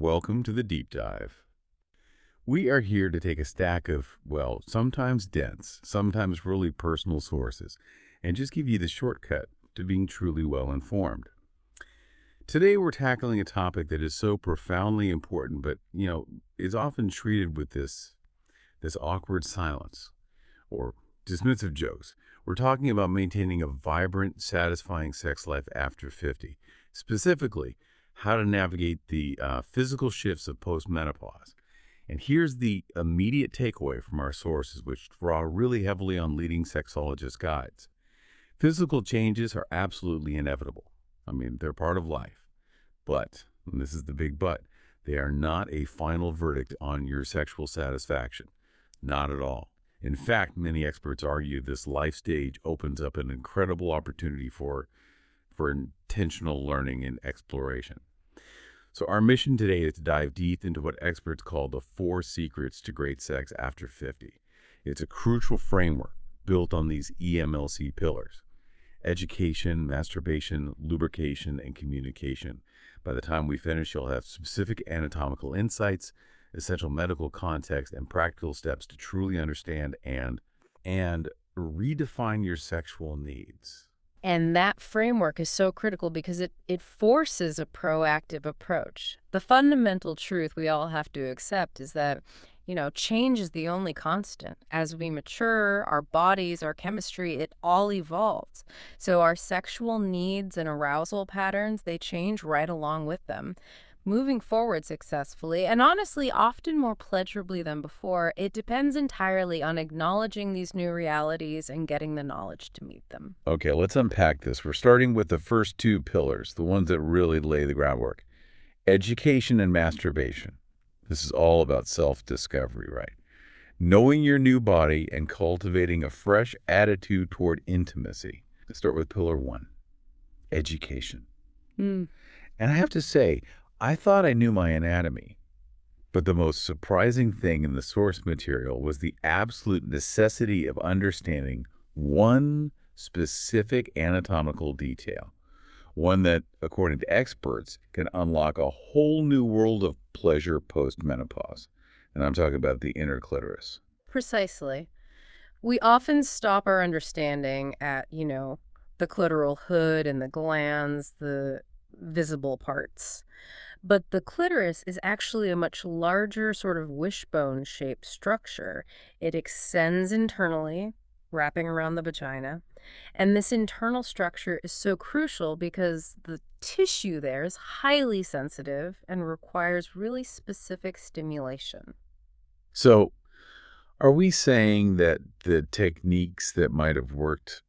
welcome to the deep dive. We are here to take a stack of, well, sometimes dense, sometimes really personal sources, and just give you the shortcut to being truly well informed. Today we're tackling a topic that is so profoundly important, but, is often treated with this awkward silence or dismissive jokes. We're talking about maintaining a vibrant, satisfying sex life after 50. Specifically, how to navigate the physical shifts of postmenopause. And here's the immediate takeaway from our sources, which draw really heavily on leading sexologist guides. Physical changes are absolutely inevitable. I mean, they're part of life. But, and this is the big but, they are not a final verdict on your sexual satisfaction. Not at all. In fact, many experts argue this life stage opens up an incredible opportunity for intentional learning and exploration. So our mission today is to dive deep into what experts call the 4 secrets to great sex after 50. It's a crucial framework built on these EMLC pillars: education, masturbation, lubrication, and communication. By the time we finish, you'll have specific anatomical insights, essential medical context, and practical steps to truly understand and redefine your sexual needs. And that framework is so critical because it forces a proactive approach. The fundamental truth we all have to accept is that, change is the only constant. As we mature, our bodies, our chemistry, it all evolves. So our sexual needs and arousal patterns, they change right along with them. Moving forward successfully, and honestly, often more pleasurably than before, it depends entirely on acknowledging these new realities and getting the knowledge to meet them. Okay, let's unpack this. We're starting with the first 2 pillars, the ones that really lay the groundwork: education and masturbation. This is all about self-discovery, right? Knowing your new body and cultivating a fresh attitude toward intimacy. Let's start with pillar 1, education. Hmm. And I have to say, I thought I knew my anatomy, but the most surprising thing in the source material was the absolute necessity of understanding one specific anatomical detail, one that, according to experts, can unlock a whole new world of pleasure post-menopause. And I'm talking about the inner clitoris. Precisely. We often stop our understanding at, the clitoral hood and the glands, the visible parts. But the clitoris is actually a much larger sort of wishbone-shaped structure. It extends internally, wrapping around the vagina. And this internal structure is so crucial because the tissue there is highly sensitive and requires really specific stimulation. So, are we saying that the techniques that might have worked,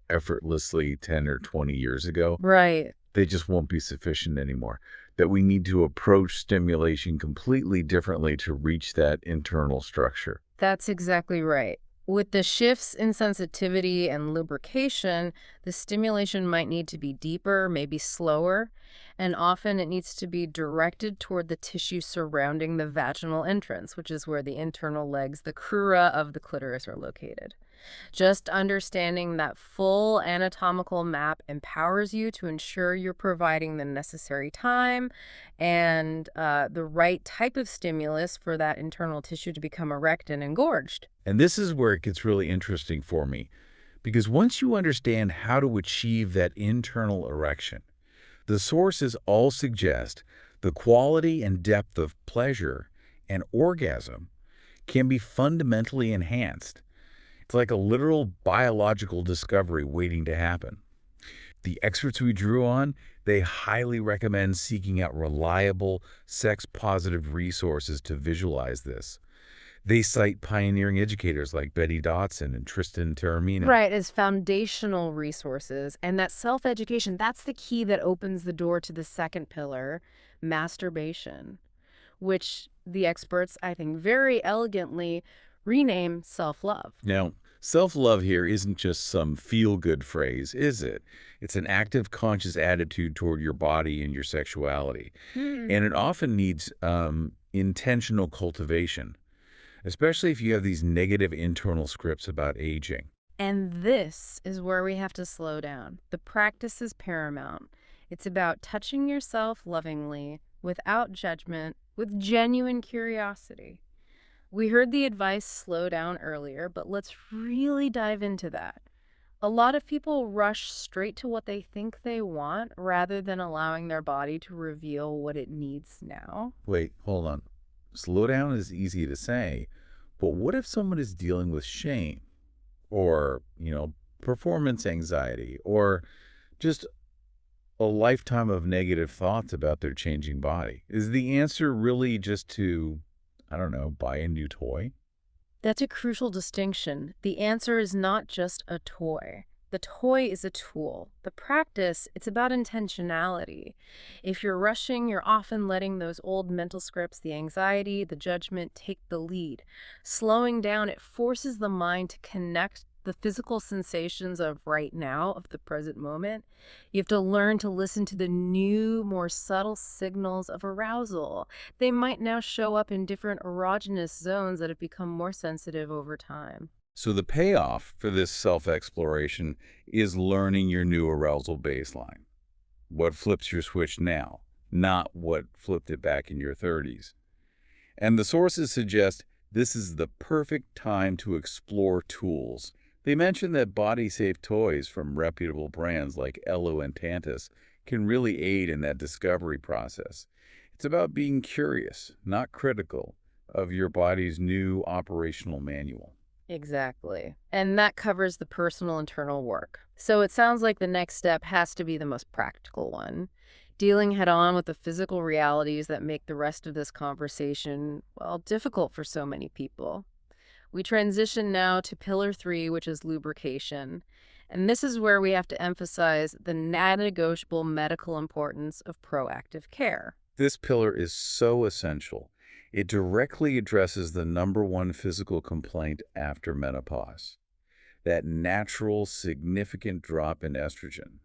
effortlessly 10 or 20 years ago, Right. they just won't be sufficient anymore? That we need to approach stimulation completely differently to reach that internal structure? That's exactly right. With the shifts in sensitivity and lubrication, the stimulation might need to be deeper, maybe slower, and often it needs to be directed toward the tissue surrounding the vaginal entrance, which is where the internal legs, the crura of the clitoris, are located. Just understanding that full anatomical map empowers you to ensure you're providing the necessary time and the right type of stimulus for that internal tissue to become erect and engorged. And this is where it gets really interesting for me, because once you understand how to achieve that internal erection, the sources all suggest the quality and depth of pleasure and orgasm can be fundamentally enhanced. It's like a literal biological discovery waiting to happen. The experts we drew on, they highly recommend seeking out reliable, sex-positive resources to visualize this. They cite pioneering educators like Betty Dotson and Tristan Taormina. Right, as foundational resources. And that self-education, that's the key that opens the door to the second pillar, masturbation, which the experts, I think, very elegantly rename self-love. Now, self-love here isn't just some feel-good phrase, is it? It's an active, conscious attitude toward your body and your sexuality. And it often needs intentional cultivation, especially if you have these negative internal scripts about aging. And this is where we have to slow down. The practice is paramount. It's about touching yourself lovingly, without judgment, with genuine curiosity. We heard the advice slow down earlier, but let's really dive into that. A lot of people rush straight to what they think they want rather than allowing their body to reveal what it needs now. Wait, hold on. Slow down is easy to say, but what if someone is dealing with shame or, performance anxiety or just a lifetime of negative thoughts about their changing body? Is the answer really just to, I don't know, buy a new toy? That's a crucial distinction. The answer is not just a toy. The toy is a tool. The practice, it's about intentionality. If you're rushing, you're often letting those old mental scripts, the anxiety, the judgment, take the lead. Slowing down, it forces the mind to connect the physical sensations of right now, of the present moment. You have to learn to listen to the new, more subtle signals of arousal. They might now show up in different erogenous zones that have become more sensitive over time. So the payoff for this self-exploration is learning your new arousal baseline. What flips your switch now, not what flipped it back in your 30s. And the sources suggest this is the perfect time to explore tools. They mention that body-safe toys from reputable brands like Elo and Tantus can really aid in that discovery process. It's about being curious, not critical, of your body's new operational manual. Exactly. And that covers the personal internal work. So it sounds like the next step has to be the most practical one. Dealing head on with the physical realities that make the rest of this conversation, well, difficult for so many people. We transition now to pillar 3, which is lubrication. And this is where we have to emphasize the non-negotiable medical importance of proactive care. This pillar is so essential. It directly addresses the number one physical complaint after menopause, that natural, significant drop in estrogen.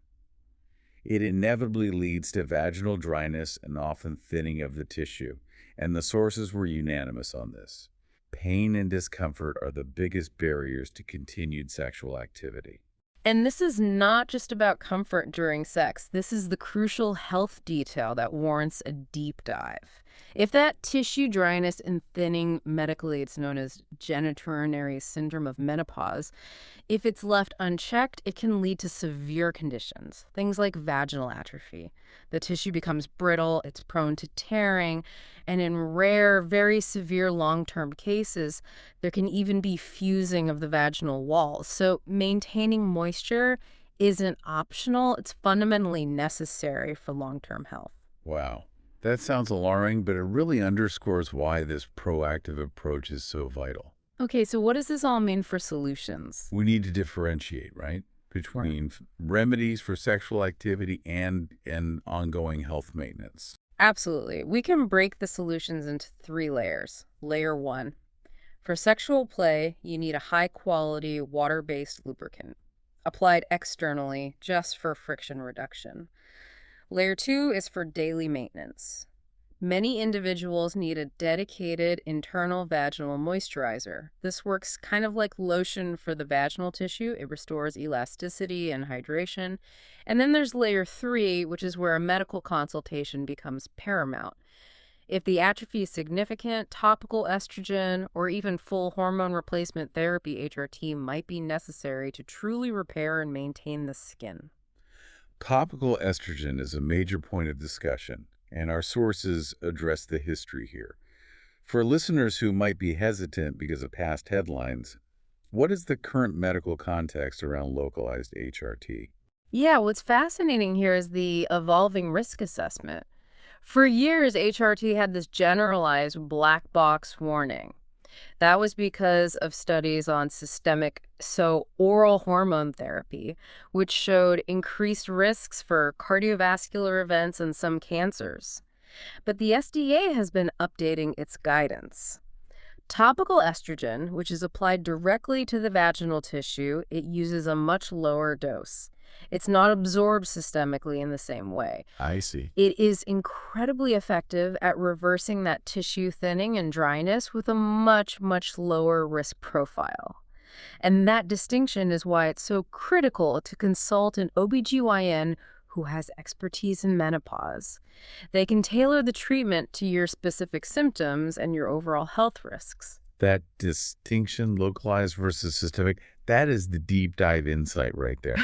It inevitably leads to vaginal dryness and often thinning of the tissue, and the sources were unanimous on this. Pain and discomfort are the biggest barriers to continued sexual activity. And this is not just about comfort during sex. This is the crucial health detail that warrants a deep dive. If that tissue dryness and thinning, medically it's known as genitourinary syndrome of menopause, if it's left unchecked, it can lead to severe conditions, things like vaginal atrophy. The tissue becomes brittle, it's prone to tearing, and in rare, very severe long-term cases, there can even be fusing of the vaginal walls. So maintaining moisture isn't optional, it's fundamentally necessary for long-term health. Wow. That sounds alarming, but it really underscores why this proactive approach is so vital. Okay, so what does this all mean for solutions? We need to differentiate, right, between remedies for sexual activity and ongoing health maintenance. Absolutely. We can break the solutions into 3 layers. Layer 1. For sexual play, you need a high-quality, water-based lubricant, applied externally just for friction reduction. Layer 2 is for daily maintenance. Many individuals need a dedicated internal vaginal moisturizer. This works kind of like lotion for the vaginal tissue. It restores elasticity and hydration. And then there's layer 3, which is where a medical consultation becomes paramount. If the atrophy is significant, topical estrogen or even full hormone replacement therapy HRT might be necessary to truly repair and maintain the skin. Topical estrogen is a major point of discussion, and our sources address the history here. For listeners who might be hesitant because of past headlines, what is the current medical context around localized HRT? Yeah, what's fascinating here is the evolving risk assessment. For years, HRT had this generalized black box warning. That was because of studies on oral hormone therapy, which showed increased risks for cardiovascular events and some cancers. But the FDA has been updating its guidance. Topical estrogen, which is applied directly to the vaginal tissue, it uses a much lower dose. It's not absorbed systemically in the same way. I see. It is incredibly effective at reversing that tissue thinning and dryness with a much, much lower risk profile. And that distinction is why it's so critical to consult an OBGYN who has expertise in menopause. They can tailor the treatment to your specific symptoms and your overall health risks. That distinction, localized versus systemic, that is the deep dive insight right there.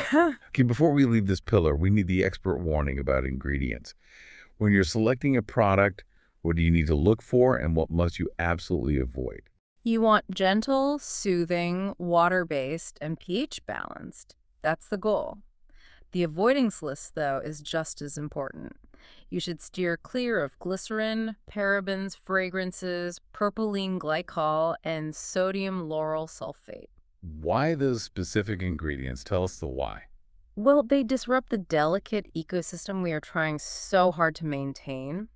Okay, before we leave this pillar, we need the expert warning about ingredients. When you're selecting a product, what do you need to look for and what must you absolutely avoid? You want gentle, soothing, water-based, and pH balanced. That's the goal. The avoidance list, though, is just as important. You should steer clear of glycerin, parabens, fragrances, propylene glycol, and sodium lauryl sulfate. Why those specific ingredients? Tell us the why. Well, they disrupt the delicate ecosystem we are trying so hard to maintain.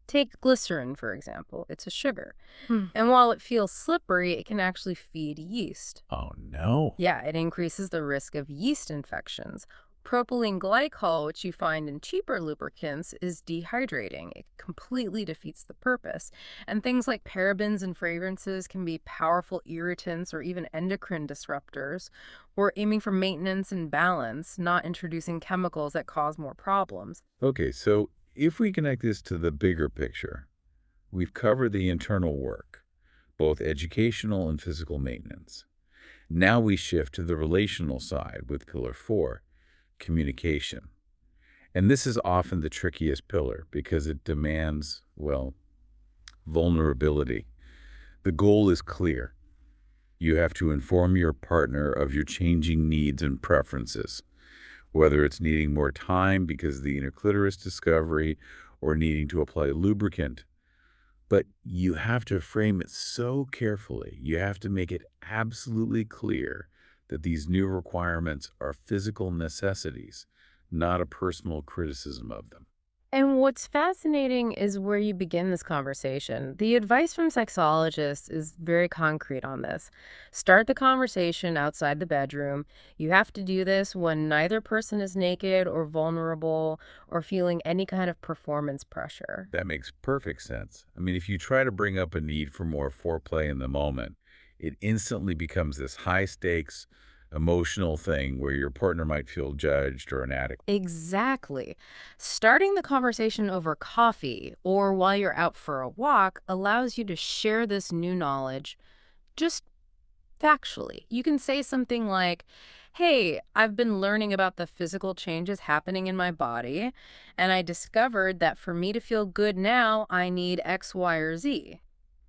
Take glycerin, for example. It's a sugar. And while it feels slippery, it can actually feed yeast. Oh, no. Yeah, it increases the risk of yeast infections. Propylene glycol, which you find in cheaper lubricants, is dehydrating. It completely defeats the purpose. And things like parabens and fragrances can be powerful irritants or even endocrine disruptors. We're aiming for maintenance and balance, not introducing chemicals that cause more problems. Okay, so if we connect this to the bigger picture, we've covered the internal work, both educational and physical maintenance. Now we shift to the relational side with Pillar 4, communication. And this is often the trickiest pillar because it demands, well, vulnerability. The goal is clear. You have to inform your partner of your changing needs and preferences, whether it's needing more time because of the inner clitoris discovery or needing to apply lubricant. But you have to frame it so carefully. You have to make it absolutely clear that these new requirements are physical necessities, not a personal criticism of them. And what's fascinating is where you begin this conversation. The advice from sexologists is very concrete on this. Start the conversation outside the bedroom. You have to do this when neither person is naked or vulnerable or feeling any kind of performance pressure. That makes perfect sense. I mean, if you try to bring up a need for more foreplay in the moment, it instantly becomes this high stakes, emotional thing where your partner might feel judged or inadequate. Exactly. Starting the conversation over coffee or while you're out for a walk allows you to share this new knowledge just factually. You can say something like, "Hey, I've been learning about the physical changes happening in my body, and I discovered that for me to feel good now, I need X, Y, or Z."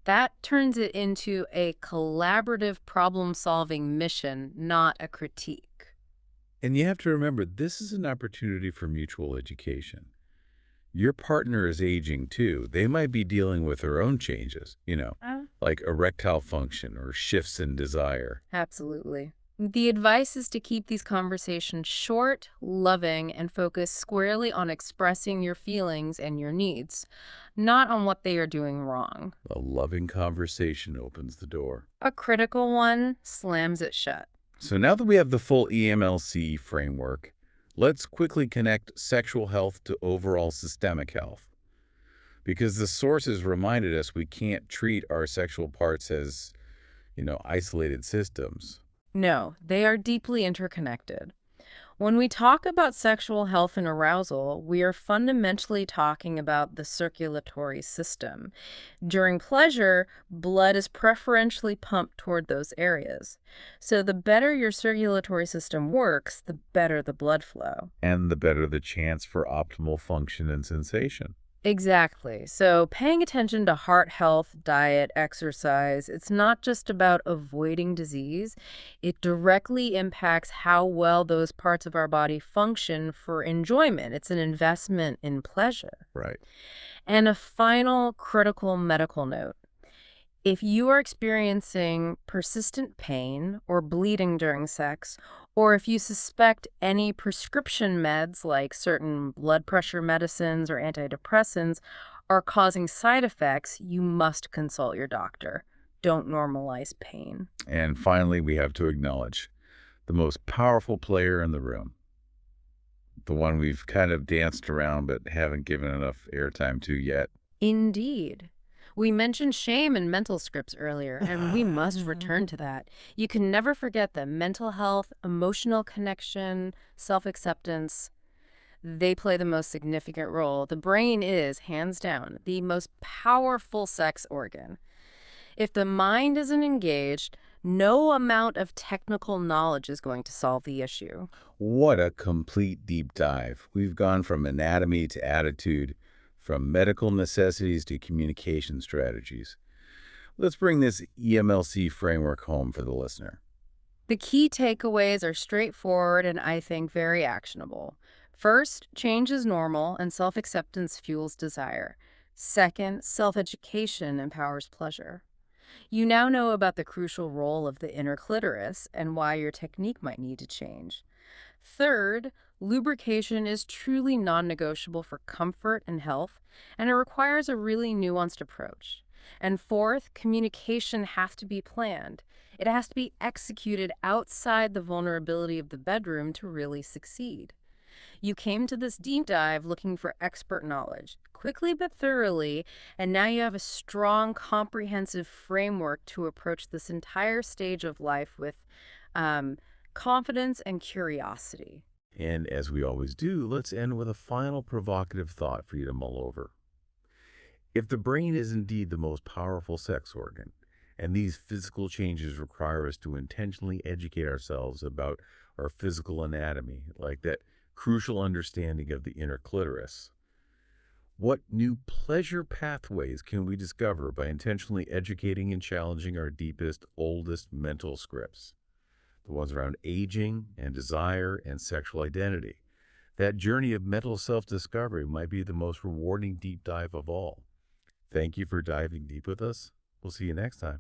That turns it into a collaborative problem-solving mission, not a critique. And you have to remember, this is an opportunity for mutual education. Your partner is aging too. They might be dealing with their own changes, like erectile function or shifts in desire. Absolutely. The advice is to keep these conversations short, loving, and focus squarely on expressing your feelings and your needs, not on what they are doing wrong. A loving conversation opens the door. A critical one slams it shut. So now that we have the full EMLC framework, let's quickly connect sexual health to overall systemic health. Because the sources reminded us we can't treat our sexual parts as, isolated systems. No, they are deeply interconnected. When we talk about sexual health and arousal, we are fundamentally talking about the circulatory system. During pleasure, blood is preferentially pumped toward those areas. So the better your circulatory system works, the better the blood flow. And the better the chance for optimal function and sensation. Exactly. So paying attention to heart health, diet, exercise, it's not just about avoiding disease. It directly impacts how well those parts of our body function for enjoyment. It's an investment in pleasure. Right. And a final critical medical note. If you are experiencing persistent pain or bleeding during sex, or if you suspect any prescription meds like certain blood pressure medicines or antidepressants are causing side effects, you must consult your doctor. Don't normalize pain. And finally, we have to acknowledge the most powerful player in the room, the one we've kind of danced around but haven't given enough airtime to yet. Indeed. We mentioned shame and mental scripts earlier, and we must return to that. You can never forget that mental health, emotional connection, self-acceptance, They play the most significant role. The brain is, hands down, the most powerful sex organ. If the mind isn't engaged, no amount of technical knowledge is going to solve the issue. What a complete deep dive. We've gone from anatomy to attitude, from medical necessities to communication strategies. Let's bring this EMLC framework home for the listener. The key takeaways are straightforward and I think very actionable. First, change is normal and self acceptance fuels desire. Second, self education empowers pleasure. You now know about the crucial role of the inner clitoris and why your technique might need to change. Third, lubrication is truly non negotiable for comfort and health, and it requires a really nuanced approach. And fourth, communication has to be planned. It has to be executed outside the vulnerability of the bedroom to really succeed. You came to this deep dive looking for expert knowledge, quickly but thoroughly, and now you have a strong, comprehensive framework to approach this entire stage of life with um, confidence and curiosity. And as we always do, let's end with a final provocative thought for you to mull over. If the brain is indeed the most powerful sex organ, and these physical changes require us to intentionally educate ourselves about our physical anatomy, like that crucial understanding of the inner clitoris, what new pleasure pathways can we discover by intentionally educating and challenging our deepest, oldest mental scripts? The ones around aging and desire and sexual identity. That journey of mental self-discovery might be the most rewarding deep dive of all. Thank you for diving deep with us. We'll see you next time.